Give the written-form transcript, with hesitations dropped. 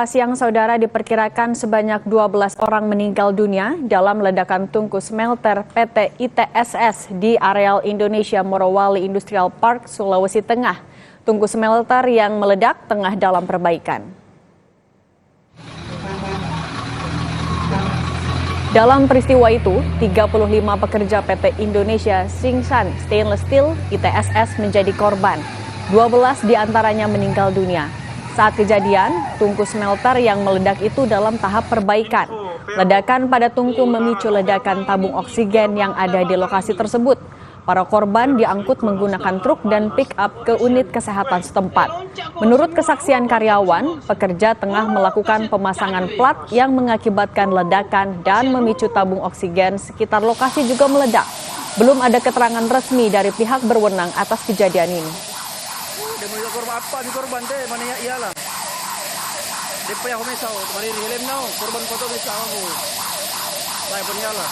Siang saudara, diperkirakan sebanyak 12 orang meninggal dunia dalam ledakan tungku smelter PT ITSS di areal Indonesia Morowali Industrial Park, Sulawesi Tengah. Tungku smelter yang meledak tengah dalam perbaikan. Dalam peristiwa itu, 35 pekerja PT Indonesia Singsan Stainless Steel ITSS menjadi korban. 12 diantaranya meninggal dunia. Saat kejadian, tungku smelter yang meledak itu dalam tahap perbaikan. Ledakan pada tungku memicu ledakan tabung oksigen yang ada di lokasi tersebut. Para korban diangkut menggunakan truk dan pick-up ke unit kesehatan setempat. Menurut kesaksian karyawan, pekerja tengah melakukan pemasangan plat yang mengakibatkan ledakan dan memicu tabung oksigen sekitar lokasi juga meledak. Belum ada keterangan resmi dari pihak berwenang atas kejadian ini. Korban apa di korban deh mana ya iyalah depa ya homesa mari hilem nau korban foto bisa aku saya penyala